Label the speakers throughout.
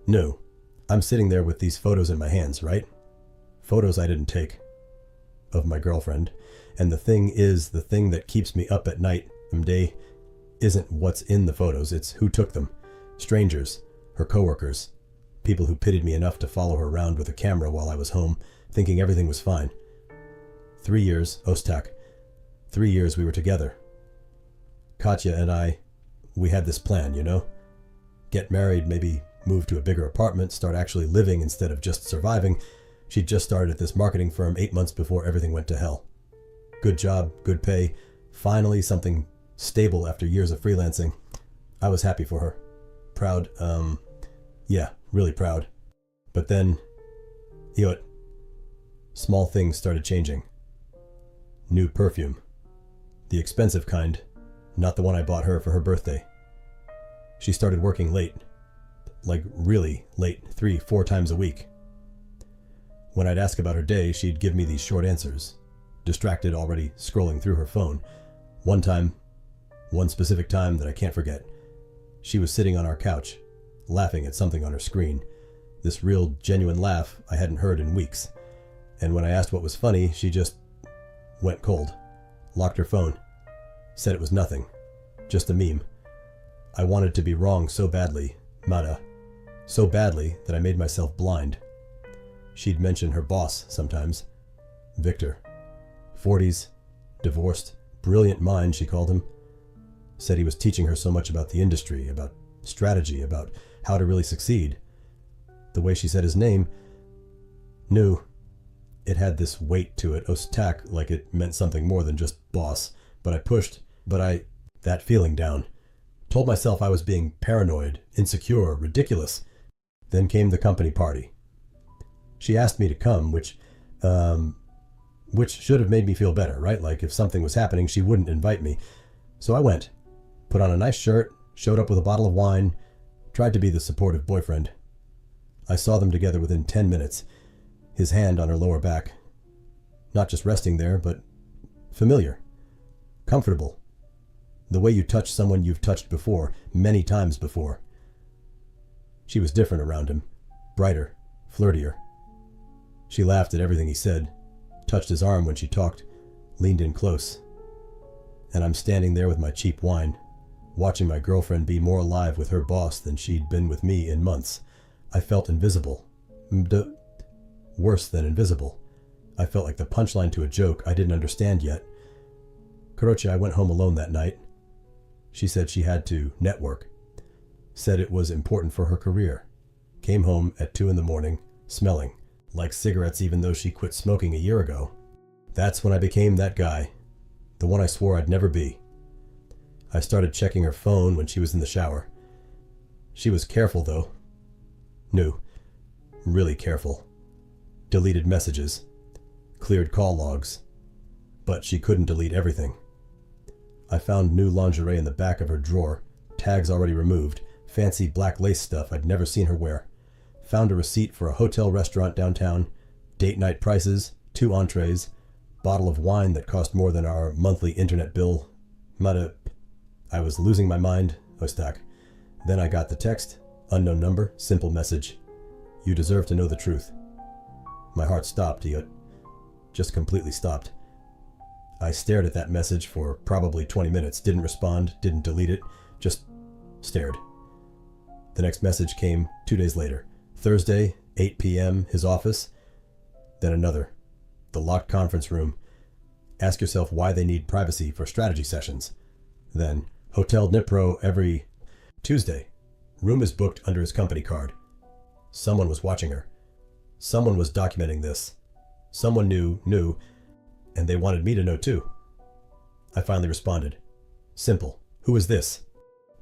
Speaker 1: No, I'm sitting there with these photos in my hands, right? Photos I didn't take of my girlfriend. And the thing is, the thing that keeps me up at night day isn't what's in the photos, it's who took them. Strangers, her coworkers, people who pitied me enough to follow her around with a camera while I was home, thinking everything was fine. 3 years, Ostak. 3 years we were together. Katya and I, we had this plan, you know? Get married, maybe move to a bigger apartment, start actually living instead of just surviving. She'd just started at this marketing firm 8 months before everything went to hell. Good job, good pay, finally something stable after years of freelancing. I was happy for her. Proud, yeah, really proud. But then, small things started changing. New perfume. The expensive kind, not the one I bought her for her birthday. She started working late. Like really late, 3-4 times a week. When I'd ask about her day, she'd give me these short answers, distracted already scrolling through her phone. One specific time that I can't forget, she was sitting on our couch, laughing at something on her screen. This real, genuine laugh I hadn't heard in weeks. And when I asked what was funny, she just went cold, locked her phone, said it was nothing, just a meme. I wanted to be wrong so badly, Mada, so badly that I made myself blind. She'd mention her boss sometimes, Viktor. 40s, divorced, brilliant mind, she called him. Said he was teaching her so much about the industry, about strategy, about how to really succeed. The way she said his name, knew it had this weight to it, Ostak, like it meant something more than just boss. But I pushed, that feeling down. Told myself I was being paranoid, insecure, ridiculous. Then came the company party. She asked me to come, which should have made me feel better, right? Like if something was happening, she wouldn't invite me. So I went, put on a nice shirt, showed up with a bottle of wine, tried to be the supportive boyfriend. I saw them together within 10 minutes, his hand on her lower back. Not just resting there, but familiar, comfortable. The way you touch someone you've touched before, many times before. She was different around him, brighter, flirtier. She laughed at everything he said, touched his arm when she talked, leaned in close. And I'm standing there with my cheap wine, watching my girlfriend be more alive with her boss than she'd been with me in months. I felt invisible. Worse than invisible. I felt like the punchline to a joke I didn't understand yet. Karocha, I went home alone that night. She said she had to network. Said it was important for her career. Came home at 2 a.m, smelling like cigarettes even though she quit smoking a year ago. That's when I became that guy. The one I swore I'd never be. I started checking her phone when she was in the shower. She was careful though. Knew. Really careful. Deleted messages. Cleared call logs. But she couldn't delete everything. I found new lingerie in the back of her drawer, tags already removed, fancy black lace stuff I'd never seen her wear. Found a receipt for a hotel restaurant downtown, date night prices, 2 entrees, bottle of wine that cost more than our monthly internet bill. I was losing my mind, Ostak. Then I got the text, unknown number, simple message. You deserve to know the truth. My heart stopped, just completely stopped. I stared at that message for probably 20 minutes, didn't respond, didn't delete it, just stared. The next message came 2 days later. Thursday, 8 p.m., his office. Then another. The locked conference room. Ask yourself why they need privacy for strategy sessions. Then, Hotel Dnipro every Tuesday. Room is booked under his company card. Someone was watching her. Someone was documenting this. Someone knew, and they wanted me to know too. I finally responded. Simple. Who is this?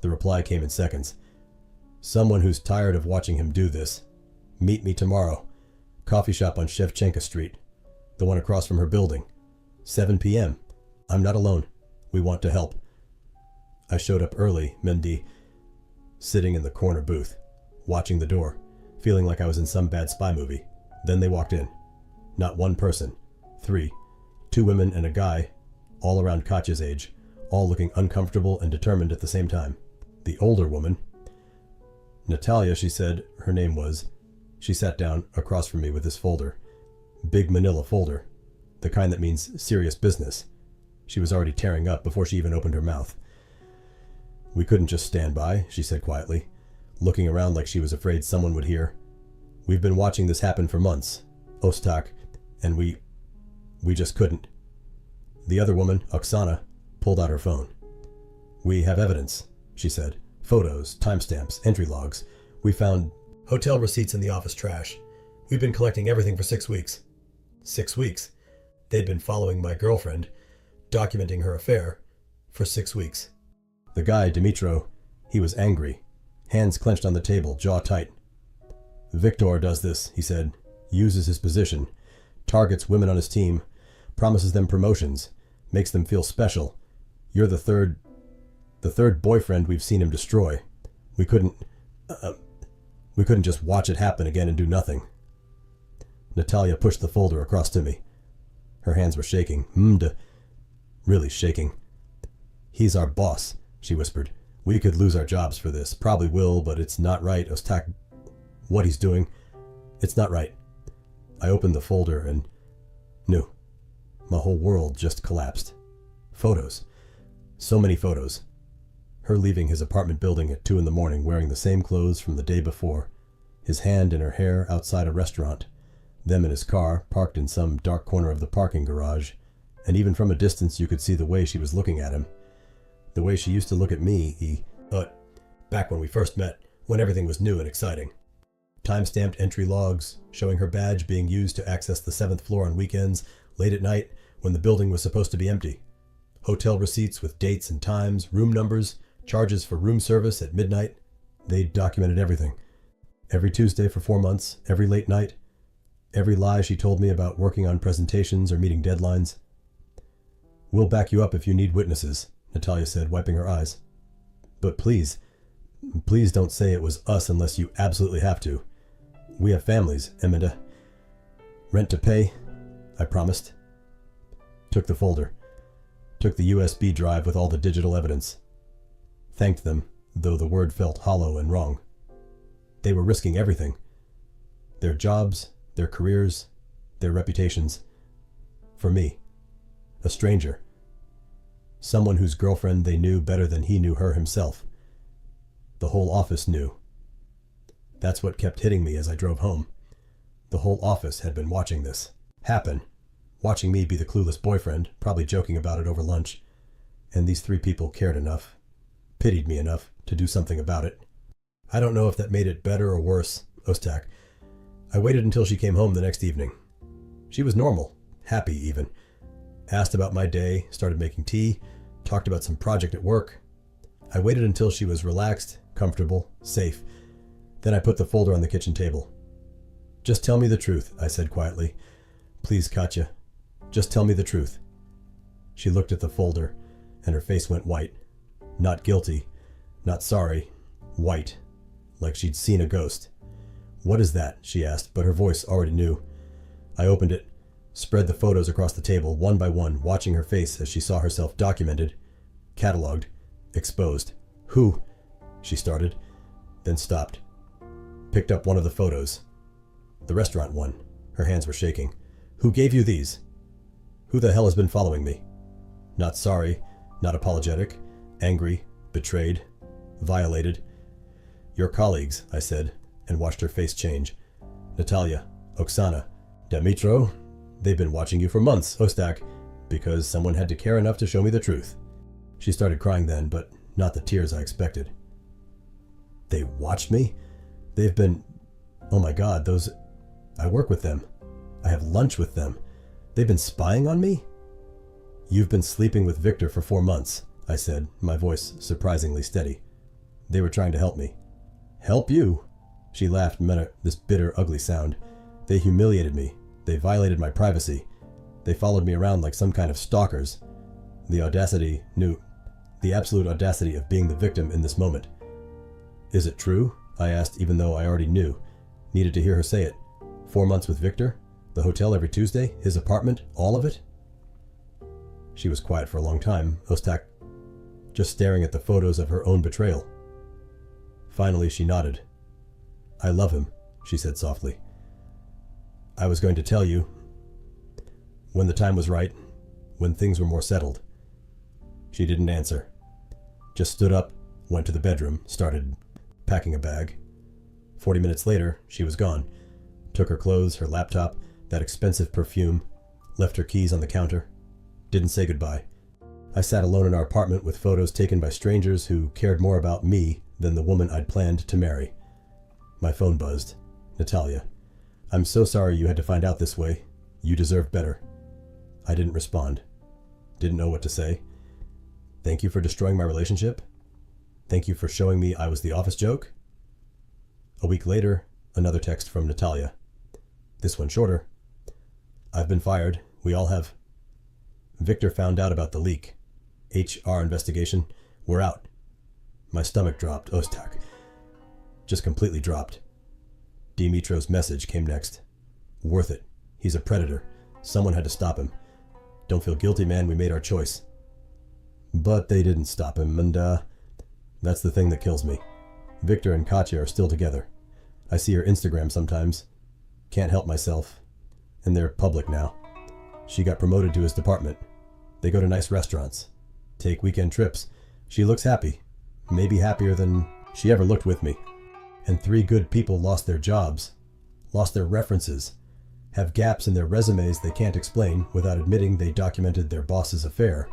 Speaker 1: The reply came in seconds. Someone who's tired of watching him do this. Meet me tomorrow. Coffee shop on Shevchenka Street. The one across from her building. 7 p.m. I'm not alone. We want to help. I showed up early, Mendy, sitting in the corner booth, watching the door, feeling like I was in some bad spy movie. Then they walked in. Not one person. 3. 2 women and a guy, all around Katya's age, all looking uncomfortable and determined at the same time. The older woman, Natalia, she said her name was. She sat down across from me with this folder. Big manila folder. The kind that means serious business. She was already tearing up before she even opened her mouth. We couldn't just stand by, she said quietly, looking around like she was afraid someone would hear. We've been watching this happen for months, Ostak, and we just couldn't. The other woman, Oksana, pulled out her phone. We have evidence, she said. Photos, timestamps, entry logs. We found hotel receipts in the office trash. We've been collecting everything for 6 weeks. 6 weeks. They'd been following my girlfriend, documenting her affair, for 6 weeks. The guy, Dimitro, he was angry, hands clenched on the table, jaw tight. Viktor does this, he said, uses his position, targets women on his team, promises them promotions, makes them feel special. You're the third boyfriend we've seen him destroy. We couldn't just watch it happen again and do nothing. Natalia pushed the folder across to me. Her hands were shaking, really shaking. He's our boss, she whispered. We could lose our jobs for this. Probably will, but it's not right, Ostak. What he's doing, it's not right. I opened the folder and knew. My whole world just collapsed. Photos. So many photos. Her leaving his apartment building at 2 a.m. wearing the same clothes from the day before, his hand in her hair outside a restaurant, them in his car, parked in some dark corner of the parking garage, and even from a distance you could see the way she was looking at him. The way she used to look at me, back when we first met, when everything was new and exciting. Time-stamped entry logs showing her badge being used to access the 7th floor on weekends, late at night, when the building was supposed to be empty. Hotel receipts with dates and times, room numbers, charges for room service at midnight. They documented everything. Every Tuesday for 4 months, every late night, every lie she told me about working on presentations or meeting deadlines. We'll back you up if you need witnesses, Natalia said, wiping her eyes. But please don't say it was us unless you absolutely have to. We have families, Emida. Rent to pay, I promised. Took the folder. Took the USB drive with all the digital evidence. Thanked them, though the word felt hollow and wrong. They were risking everything. Their jobs, their careers, their reputations. For me. A stranger. Someone whose girlfriend they knew better than he knew her himself. The whole office knew. That's what kept hitting me as I drove home. The whole office had been watching this happen, watching me be the clueless boyfriend, probably joking about it over lunch. And these 3 people cared enough, pitied me enough, to do something about it. I don't know if that made it better or worse, Ostak. I waited until she came home the next evening. She was normal, happy even. Asked about my day, started making tea, talked about some project at work. I waited until she was relaxed, comfortable, safe. Then I put the folder on the kitchen table. Just tell me the truth, I said quietly. Please, Katya, just tell me the truth. She looked at the folder, and her face went white. Not guilty, not sorry, white, like she'd seen a ghost. What is that? She asked, but her voice already knew. I opened it, spread the photos across the table, one by one, watching her face as she saw herself documented, catalogued, exposed. Who? She started, then stopped. Picked up one of the photos. The restaurant one. Her hands were shaking. Who gave you these? Who the hell has been following me? Not sorry, not apologetic, angry, betrayed, violated. Your colleagues, I said, and watched her face change. Natalia, Oksana, Dimitro, they've been watching you for months, Ostak, because someone had to care enough to show me the truth. She started crying then, but not the tears I expected. They watched me? They've been... Oh my God, those... I work with them. I have lunch with them. They've been spying on me? You've been sleeping with Viktor for 4 months, I said, my voice surprisingly steady. They were trying to help me. Help you? She laughed, this bitter, ugly sound. They humiliated me. They violated my privacy. They followed me around like some kind of stalkers. The absolute audacity of being the victim in this moment. Is it true? I asked, even though I already knew. Needed to hear her say it. 4 months with Viktor? The hotel every Tuesday? His apartment? All of it? She was quiet for a long time, Ostak, just staring at the photos of her own betrayal. Finally, she nodded, I love him, she said softly. I was going to tell you when the time was right, when things were more settled. She didn't answer. Just stood up, went to the bedroom, started packing a bag. 40 minutes later, she was gone. Took her clothes, her laptop, that expensive perfume, left her keys on the counter. Didn't say goodbye. I sat alone in our apartment with photos taken by strangers who cared more about me than the woman I'd planned to marry. My phone buzzed. Natalia. I'm so sorry you had to find out this way. You deserve better. I didn't respond. Didn't know what to say. Thank you for destroying my relationship? Thank you for showing me I was the office joke? A week later, another text from Natalia. This one shorter. I've been fired. We all have. Viktor found out about the leak. HR investigation. We're out. My stomach dropped. Ostak. Just completely dropped. Dimitro's message came next. Worth it. He's a predator. Someone had to stop him. Don't feel guilty, man. We made our choice. But they didn't stop him, and that's the thing that kills me. Viktor and Katya are still together. I see her Instagram sometimes. Can't help myself. And they're public now. She got promoted to his department. They go to nice restaurants. Take weekend trips. She looks happy. Maybe happier than she ever looked with me. And 3 good people lost their jobs. Lost their references. Have gaps in their resumes they can't explain without admitting they documented their boss's affair.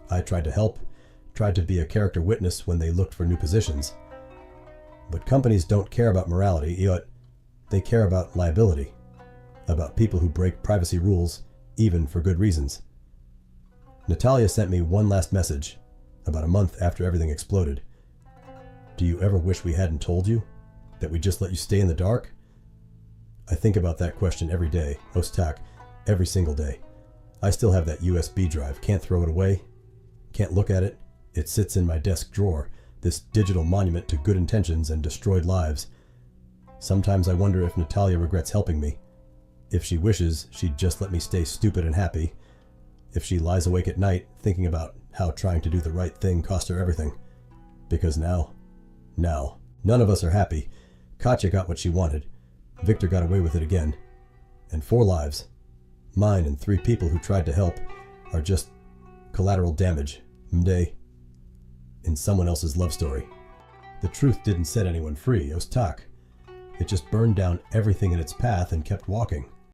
Speaker 1: I tried to help. Tried to be a character witness when they looked for new positions. But companies don't care about morality, yet they care about liability. About people who break privacy rules, even for good reasons. Natalia sent me one last message, about a month after everything exploded. Do you ever wish we hadn't told you? That we just let you stay in the dark? I think about that question every day, Ostak, every single day. I still have that USB drive, can't throw it away, can't look at it. It sits in my desk drawer, this digital monument to good intentions and destroyed lives. Sometimes I wonder if Natalia regrets helping me. If she wishes she'd just let me stay stupid and happy. If she lies awake at night thinking about how trying to do the right thing cost her everything. Because now, none of us are happy. Katya got what she wanted. Viktor got away with it again. And 4 lives, mine and 3 people who tried to help, are just collateral damage. Mday. In someone else's love story. The truth didn't set anyone free, Ostak. It just burned down everything in its path and kept walking.